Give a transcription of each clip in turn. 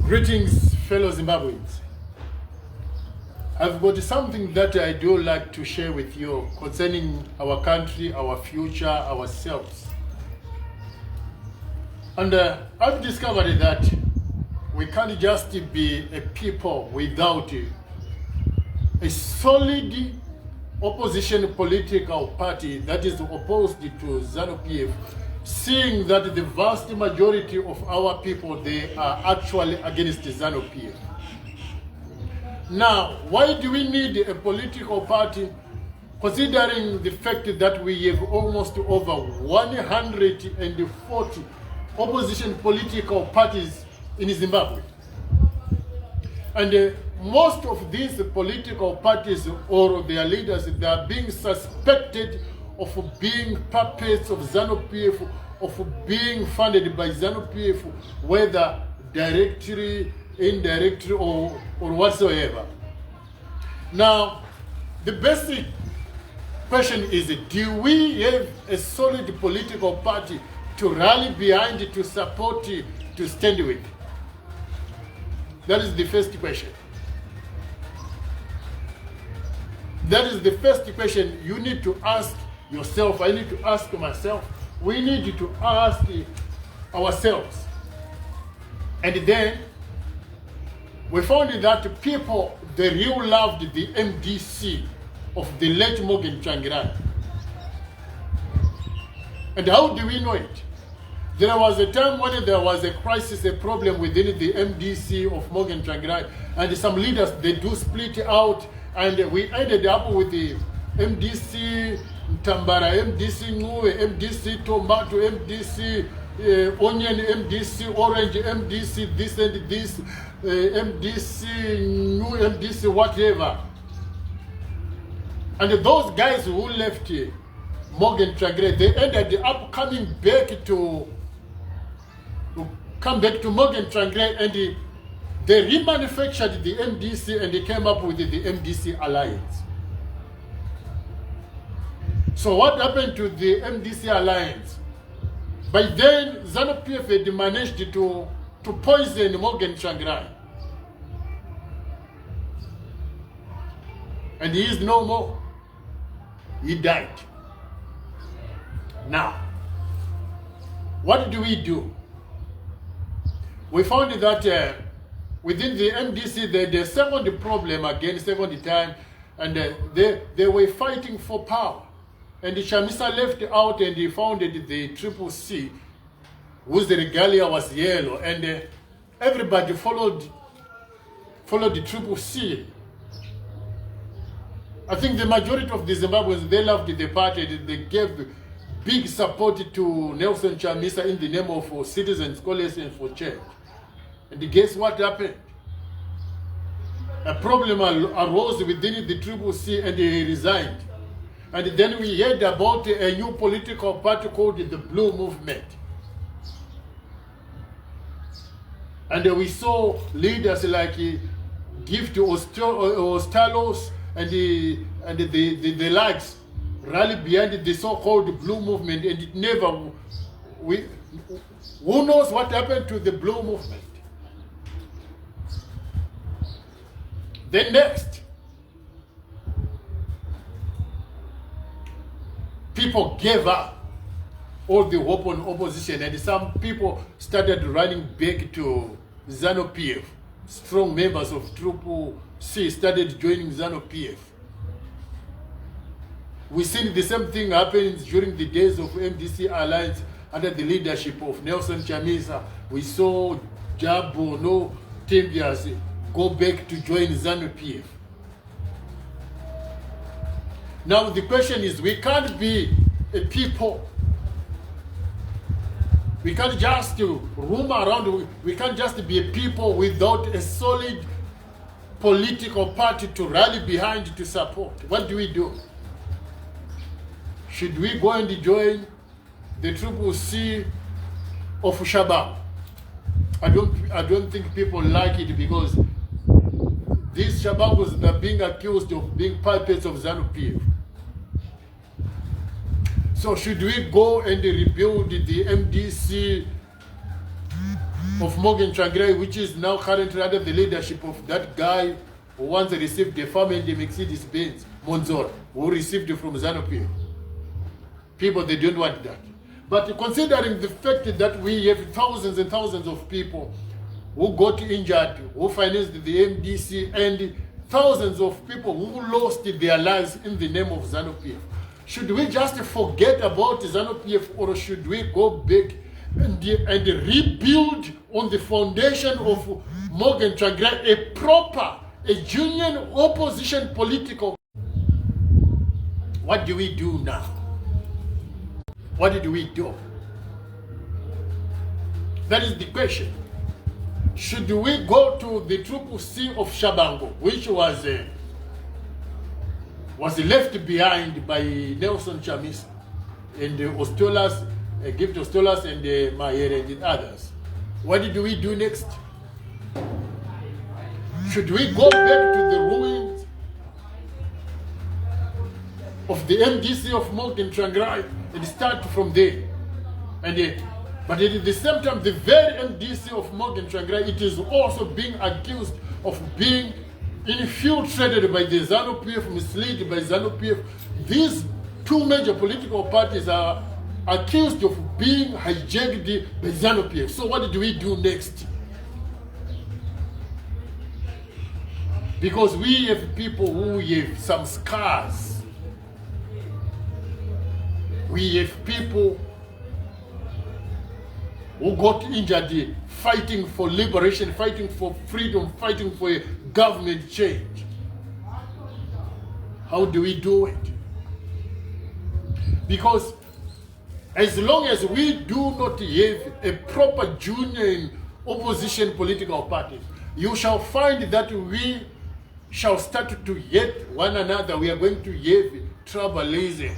Greetings, fellow Zimbabweans. I've got something that I do like to share with you concerning our country, our future, ourselves. And I've discovered that we can't just be a people without a solid opposition political party that is opposed to Zanu Pf, seeing that the vast majority of our people, they are actually against Zanu Pf. Now, why do we need a political party, considering the fact that we have almost over 140 opposition political parties in Zimbabwe? And most of these political parties or their leaders, they are being suspected of being puppets of Zanu Pf, of being funded by Zanu Pf, whether directly, indirectly, or whatsoever. Now, the basic question is, do we have a solid political party to rally behind, to support, to stand with? That is the first question. That is the first question you need to ask yourself. I need to ask myself. We need to ask ourselves. And then we found that people, they really loved the MDC of the late Morgan Tsvangirai. And how do we know it? There was a time when there was a crisis, a problem within the MDC of Morgan Tsvangirai, and some leaders, they do split out, and we ended up with the MDC Tambara, MDC Ngue, MDC Tomato, MDC Onion, MDC Orange, MDC this and this, MDC New, MDC whatever. And those guys who left Morgan Tsvangirai, they ended up coming back to Morgan Tsvangirai, and they remanufactured the MDC and they came up with the MDC Alliance. So what happened to the MDC Alliance? By then, Zanu Pf had managed to poison Morgan Tsvangirai. And he is no more. He died. Now, what do? We found that within the MDC, the second problem again, second time, and they were fighting for power. And Chamisa left out and he founded the Triple C, whose regalia was yellow, and everybody followed the Triple C. I think the majority of the Zimbabweans, they loved the party. They gave big support to Creation Chamisa in the name of Citizens Coalition for Change. And guess what happened? A problem arose within the Triple C and he resigned. And then we heard about a new political party called the Blue Movement. And we saw leaders like Gift Ostalos and the likes rally behind the so-called Blue Movement, and it never, who knows what happened to the Blue Movement? Then next, people gave up all the hope on opposition, and some people started running back to Zanu Pf. Strong members of Triple C started joining Zanu Pf. We've seen the same thing happen during the days of MDC Alliance under the leadership of Creation Chamisa. We saw Jabu, no Timbias go back to join Zanu Pf. Now the question is, we can't be a people. We can't just roam around. We can't just be a people without a solid political party to rally behind, to support. What do? Should we go and join the Triple C of Shabab? I don't think people like it, because these Shababs are being accused of being puppets of Zanu Pf. So should we go and rebuild the MDC of Morgan Tsvangirai, which is now currently under the leadership of that guy who once received a farm in the Mercedes-Benz, Monzor, who received it from Zanu Pf. People, they don't want that. But considering the fact that we have thousands and thousands of people who got injured, who financed the MDC, and thousands of people who lost their lives in the name of Zanu Pf, should we just forget about Zanu Pf, or should we go back and rebuild on the foundation of Morgan Tsvangirai a proper, a genuine opposition political? What do we do now? What did we do? That is the question. Should we go to the Tv C of Shabango, which was left behind by Creation Chamisa and Ostolas, Gift Ostolas and Mahere and others? What did we do next? Should we go back to the ruins of the MDC of Morgan Tsvangirai and start from there? But at the same time, the very MDC of Morgan Tsvangirai, it is also being accused of being infiltrated by the Zanu Pf, misled by Zanu Pf. These two major political parties are accused of being hijacked by Zanu Pf. So what do we do next? Because we have people who have some scars. We have people who got injured fighting for liberation, fighting for freedom, fighting for a government change. How do we do it? Because as long as we do not have a proper genuine opposition political party, you shall find that we shall start to hate one another. We are going to have tribalism.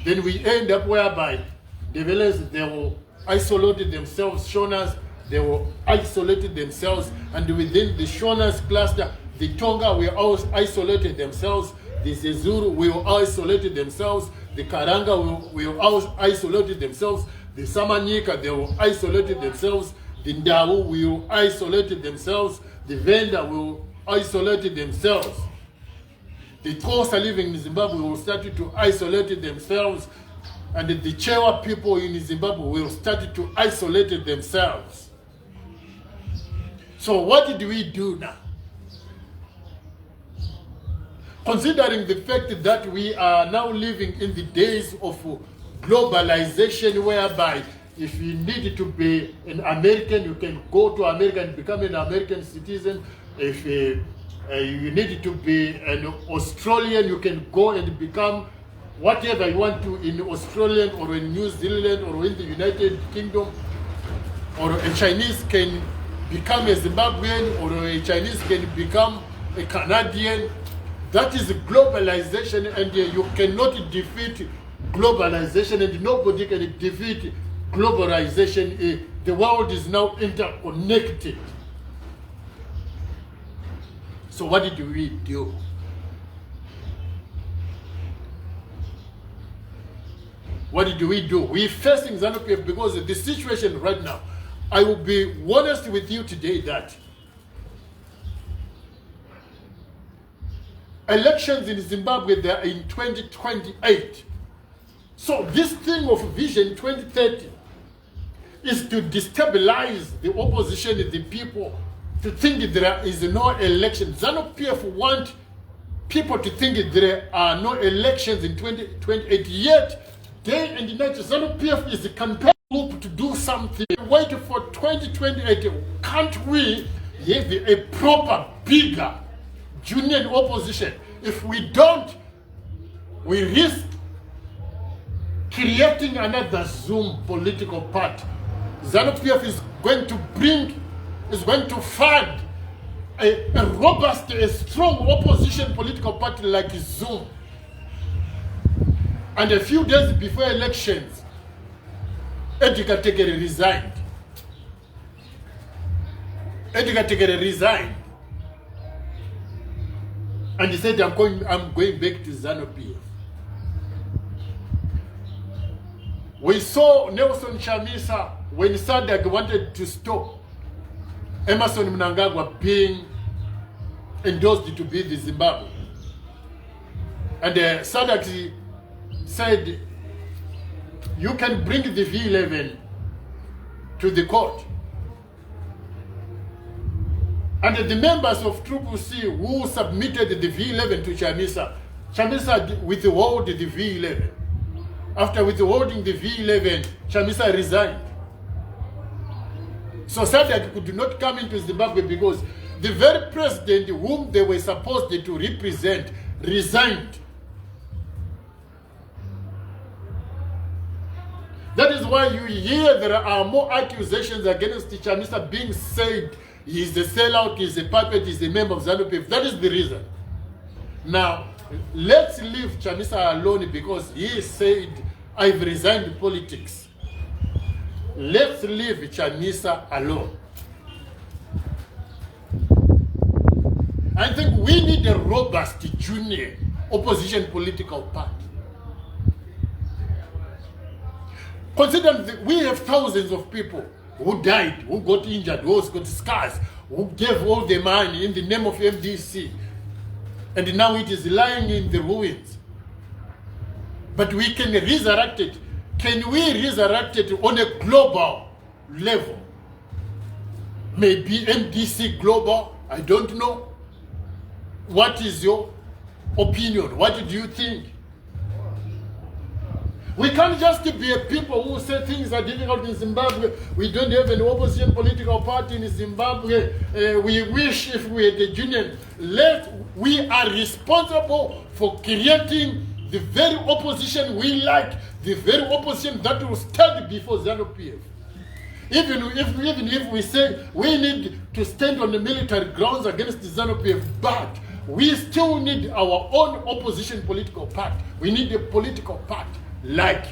Then we end up whereby the villagers, they will isolate themselves, Shonas, they will isolate themselves, and within the Shonas cluster, the Tonga will also isolate themselves, the Zezuru will isolate themselves, the Karanga will also isolate themselves, the Samanyika, they will isolate themselves, the Ndawu will isolate themselves, the Venda will isolate themselves. The Xhosa living in Zimbabwe will start to isolate themselves, and the Chewa people in Zimbabwe will start to isolate themselves. So what do we do now? Considering the fact that we are now living in the days of globalization, whereby if you need to be an American, you can go to America and become an American citizen. If you need to be an Australian, you can go and become whatever you want to in Australia or in New Zealand or in the United Kingdom. Or a Chinese can become a Zimbabwean, or a Chinese can become a Canadian. That is globalization, and you cannot defeat globalization, and nobody can defeat globalization. The world is now interconnected. So what do we do? What do we do? We're facing Zanu Pf because of the situation right now. I will be honest with you today that elections in Zimbabwe, they are in 2028. So this thing of Vision 2030 is to destabilize the opposition, the people, to think there is no election. Zanu Pf want people to think there are no elections in 2028, yet day and night Zanu Pf is a campaign group to do something. Wait for 2028. Can't we have a proper, bigger, genuine opposition? If we don't, we risk creating another Zoom political party. Zanu Pf is going to fund a robust, a strong opposition political party like Zoom. And a few days before elections, Edgar Tegere resigned. And he said, I'm going back to Zanu Pf. We saw Nelson Chamisa when SADC wanted to stop Emmerson Mnangagwa being endorsed to be the Zimbabwe. And SADC said, you can bring the V11 to the court. And the members of Tv C who submitted the V11 to Chamisa, Chamisa withheld the V11. After withholding the V11, Chamisa resigned. So SADC could not come into Zimbabwe because the very president whom they were supposed to represent resigned. That is why you hear there are more accusations against Chamisa being said he is a sellout, he is a puppet, he is a member of Zanu Pf. That is the reason. Now, let's leave Chamisa alone because he said, I've resigned politics. Let's leave Chamisa alone. I think we need a robust junior opposition political party. Consider that we have thousands of people who died, who got injured, who got scars, who gave all the money in the name of MDC. And now it is lying in the ruins. But we can resurrect it. Can we resurrect it on a global level? Maybe MDC global, I don't know. What is your opinion? What do you think? We can't just be a people who say things are difficult in Zimbabwe. We don't have an opposition political party in Zimbabwe. We wish if we had a union. We are responsible for creating the very opposition we like, the very opposition that will stand before Zanu Pf. Even if we say we need to stand on the military grounds against Zanu Pf, but we still need our own opposition political party. We need a political party like